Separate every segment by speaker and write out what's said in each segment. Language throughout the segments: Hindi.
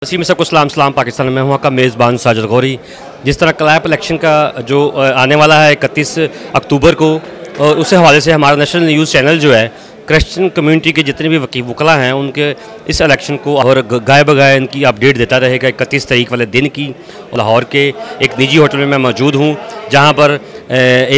Speaker 1: वसीम सबको सलाम पाकिस्तान में हुआ का मेज़बान साजिद गौरी। जिस तरह क्लैप इलेक्शन का जो आने वाला है 31 अक्टूबर को, और उस हवाले से हमारा नेशनल न्यूज़ चैनल जो है क्रिश्चियन कम्युनिटी के जितने भी वकला हैं उनके इस इलेक्शन को और गाय बगाए इनकी अपडेट देता रहेगा। 31 तारीख वाले दिन की लाहौर के एक निजी होटल में मैं मौजूद हूँ, जहाँ पर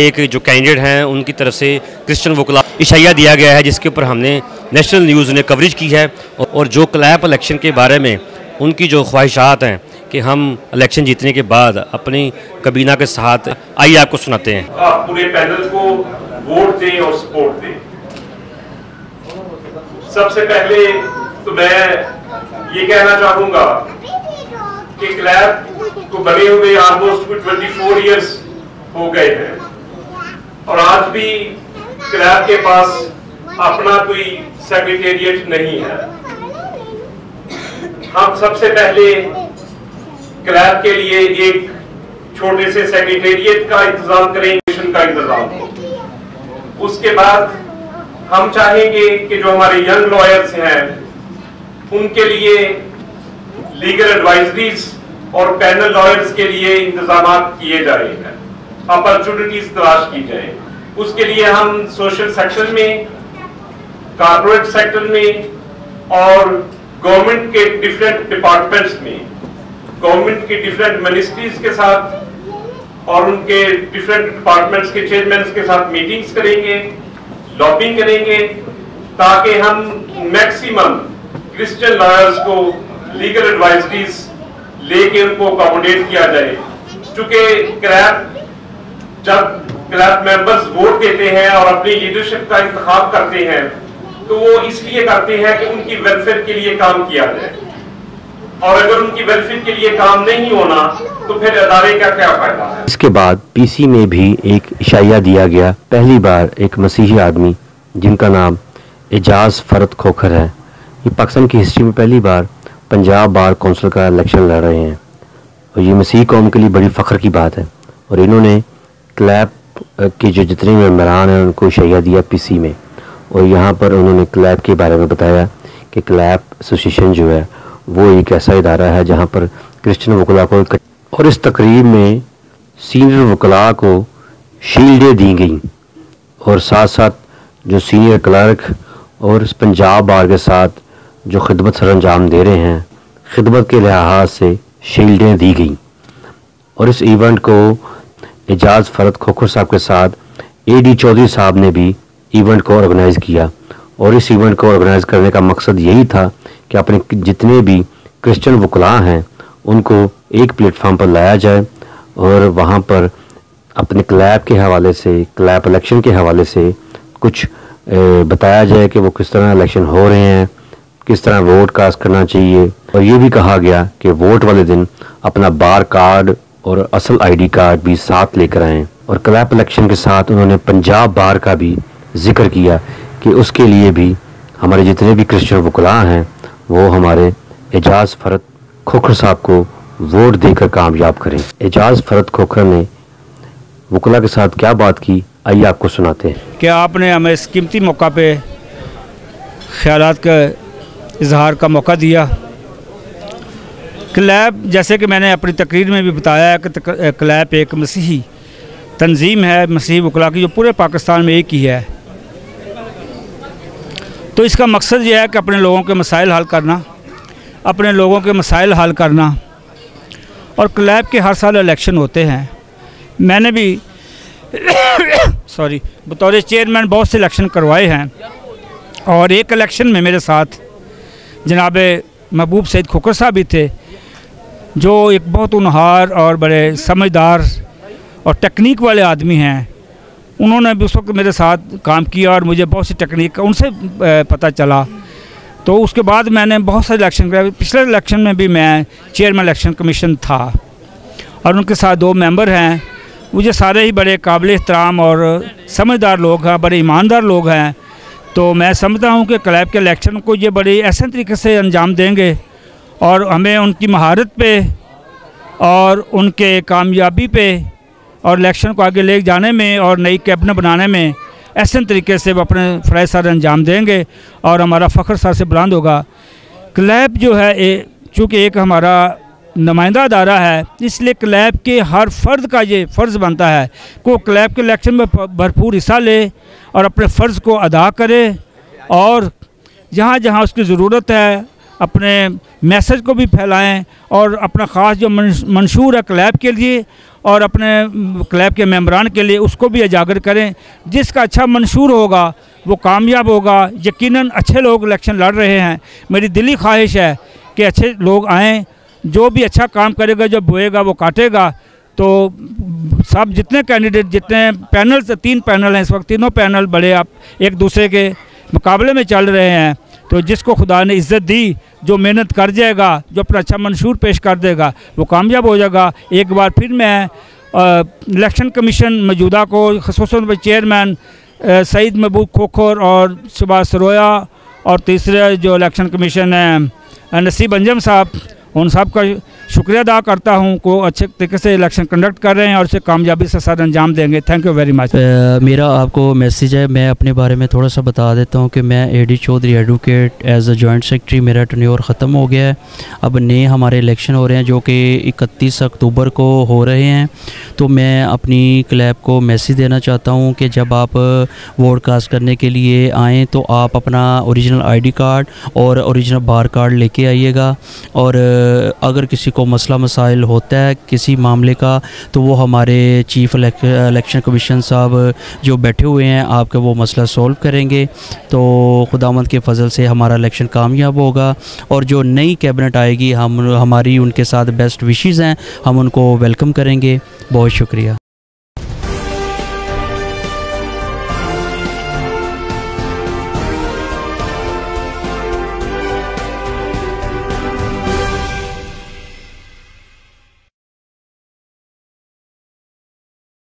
Speaker 1: एक जो कैंडिडेट हैं उनकी तरफ से क्रिश्चियन वकला इशाया दिया गया है, जिसके ऊपर हमने नेशनल न्यूज़ ने कवरेज की है। और जो क्लैप इलेक्शन के बारे में उनकी जो ख्वाहिशात हैं कि हम इलेक्शन जीतने के बाद अपनी कबीना के साथ, आइए आपको सुनाते हैं।
Speaker 2: आप पूरे पैनल को वोट दें और सपोर्ट दें। सबसे पहले तो मैं ये कहना चाहूंगा कि क्लैप को बने हुए ऑलमोस्ट 24 इयर्स हो गए हैं और आज भी क्लैप के पास अपना कोई सेक्रेटेरिएट नहीं है। हम सबसे पहले क्लैप के लिए एक छोटे से सेक्रेटेरिएट का इंतजाम करेंगे, का इंतजाम हो। उसके बाद हम चाहेंगे कि जो हमारे यंग लॉयर्स हैं उनके लिए लीगल एडवाइजरीज और पैनल लॉयर्स के लिए इंतजाम किए जाए, अपॉर्चुनिटीज तलाश की जाए। उसके लिए हम सोशल सेक्टर में, कॉर्पोरेट सेक्टर में और गवर्नमेंट के डिफरेंट डिपार्टमेंट्स में, गवर्नमेंट की डिफरेंट मिनिस्ट्रीज के साथ और उनके डिफरेंट डिपार्टमेंट्स के चेयरमैन के साथ मीटिंग्स करेंगे, लॉबिंग करेंगे, ताकि हम मैक्सिमम क्रिश्चियन लॉयर्स को लीगल एडवाइजरीज लेके उनको अकोमोडेट किया जाए। क्योंकि जब क्लैप मेंबर्स वोट देते हैं और अपनी लीडरशिप का इंतखाब करते हैं तो वो इसलिए करते हैं कि उनकी वेलफेयर के लिए काम किया जाए, और अगर उनकी वेलफेयर के लिए काम नहीं होना तो फिर अदारे का क्या फायदा है।
Speaker 3: इसके बाद पीसी में भी एक इशाया दिया गया। पहली बार एक मसीही आदमी जिनका नाम एजाज फरत खोखर है, ये पाकिस्तान की हिस्ट्री में पहली बार पंजाब बार कौंसिल का इलेक्शन लड़ रहे हैं और ये मसीही कौम के लिए बड़ी फ़ख्र की बात है। और इन्होंने क्लैप के जो जितने मेंबरान हैं उनको इशाया दिया पीसी में, और यहाँ पर उन्होंने क्लैप के बारे में बताया कि क्लैप एसोसिएशन जो है वो एक ऐसा इदारा है जहाँ पर क्रिश्चियन वकला को, और इस तकरीब में सीनियर वकला को शील्डें दी गई और साथ साथ जो सीनियर क्लर्क और इस पंजाब बार के साथ जो खिदमत सर अंजाम दे रहे हैं, खिदमत के लिहाज से शील्डें दी गई। और इस इवेंट को एजाज फरत खोखर साहब के साथ एडी चौधरी साहब ने भी इवेंट को ऑर्गेनाइज़ किया। और इस इवेंट को ऑर्गेनाइज़ करने का मकसद यही था कि अपने जितने भी क्रिश्चियन वकला हैं उनको एक प्लेटफार्म पर लाया जाए और वहाँ पर अपने क्लैप के हवाले से, क्लैप इलेक्शन के हवाले से कुछ बताया जाए कि वो किस तरह इलेक्शन हो रहे हैं, किस तरह वोट कास्ट करना चाहिए। और ये भी कहा गया कि वोट वाले दिन अपना बार कार्ड और असल आईडी कार्ड भी साथ लेकर आएँ। और क्लैप इलेक्शन के साथ उन्होंने पंजाब बार का भी जिक्र किया कि उसके लिए भी हमारे जितने भी क्रिश्चियन वकला हैं वो हमारे एजाज फरत खोखर साहब को वोट देकर कामयाब करें। एजाज फरत खोखर ने वकला के साथ क्या बात की, आइए आपको सुनाते हैं।
Speaker 4: कि आपने हमें इस कीमती मौका पे ख्यालात का इजहार का मौका दिया। क्लैप, जैसे कि मैंने अपनी तकरीर में भी बताया है कि क्लैप एक मसीही तंजीम है, मसीही वकला की, जो पूरे पाकिस्तान में एक ही है। तो इसका मकसद ये है कि अपने लोगों के मसाइल हल करना, अपने लोगों के मसाइल हल करना। और क्लैप के हर साल इलेक्शन होते हैं। मैंने भी बतौर चेयरमैन बहुत से इलेक्शन करवाए हैं, और एक इलेक्शन में मेरे साथ जनाब महबूब सईद खोखर साहब भी थे, जो एक बहुत होनहार और बड़े समझदार और टेक्निक वाले आदमी हैं। उन्होंने भी उस वक्त मेरे साथ काम किया और मुझे बहुत सी टेक्निक का उनसे पता चला। तो उसके बाद मैंने बहुत सारे इलेक्शन कराए। पिछले इलेक्शन में भी मैं चेयरमैन इलेक्शन कमीशन था और उनके साथ 2 मेंबर हैं। मुझे सारे ही बड़े काबिल एहतराम और समझदार लोग हैं, बड़े ईमानदार लोग हैं। तो मैं समझता हूँ कि क्लैप के इलेक्शन को ये बड़े ऐसे तरीके से अंजाम देंगे और हमें उनकी महारत पे और उनके कामयाबी पे और इलेक्शन को आगे ले जाने में और नई कैबिनेट बनाने में ऐसे तरीके से वो अपने फ़राइज़ सारे अंजाम देंगे और हमारा फ़ख्र सर से बुलंद होगा। क्लैप जो है चूँकि एक हमारा नुमाइंदा अदारा है, इसलिए क्लैब के हर फर्द का ये फ़र्ज़ बनता है कि वो क्लैब के इलेक्शन में भरपूर हिस्सा ले और अपने फ़र्ज़ को अदा करे और जहाँ जहाँ उसकी ज़रूरत है अपने मैसेज को भी फैलाएं और अपना ख़ास जो मंशूर है क्लैब के लिए और अपने क्लैब के मेंबरान के लिए उसको भी उजागर करें। जिसका अच्छा मंशूर होगा वो कामयाब होगा। यकीनन अच्छे लोग इलेक्शन लड़ रहे हैं। मेरी दिली ख्वाहिश है कि अच्छे लोग आएँ, जो भी अच्छा काम करेगा, जो बोएगा वो काटेगा। तो सब जितने कैंडिडेट, जितने पैनल से 3 पैनल हैं इस वक्त, तीनों पैनल बड़े आप एक दूसरे के मुकाबले में चल रहे हैं। तो जिसको खुदा ने इज़्ज़त दी, जो मेहनत कर जाएगा, जो अपना अच्छा मंशूर पेश कर देगा, वो कामयाब हो जाएगा। एक बार फिर मैं इलेक्शन कमीशन मौजूदा को, ख़ुसूसन चेयरमैन सईद महबूब खोखर और शहबाज सरोया और तीसरे जो इलेक्शन कमीशन है नसीब अंजम साहब, उन सब का शुक्रिया अदा करता हूं को अच्छे तरीके से इलेक्शन कंडक्ट कर रहे हैं और इसे कामयाबी से सर अंजाम देंगे। Thank you very much.
Speaker 5: मेरा आपको मैसेज है, मैं अपने बारे में थोड़ा सा बता देता हूं कि मैं A D Chaudhary advocate as a joint secretary, मेरा टर्न्योर ख़त्म हो गया है। अब नए हमारे इलेक्शन हो रहे हैं जो कि 31 अक्टूबर को हो रहे हैं। तो मैं अपनी क्लैब को मैसेज देना चाहता हूँ कि जब आप वोट कास्ट करने के लिए आएँ तो आप अपना ओरिजिनल ID कार्ड और ओरिजिनल बार कार्ड लेके आइएगा। और अगर किसी को मसला मसाइल होता है किसी मामले का तो वो हमारे चीफ इलेक्शन कमीशन साहब जो बैठे हुए हैं आपका वो मसला सॉल्व करेंगे। तो खुदावंद के फजल से हमारा इलेक्शन कामयाब होगा। और जो नई कैबिनेट आएगी हमारी उनके साथ बेस्ट विशेस हैं, हम उनको वेलकम करेंगे। बहुत शुक्रिया।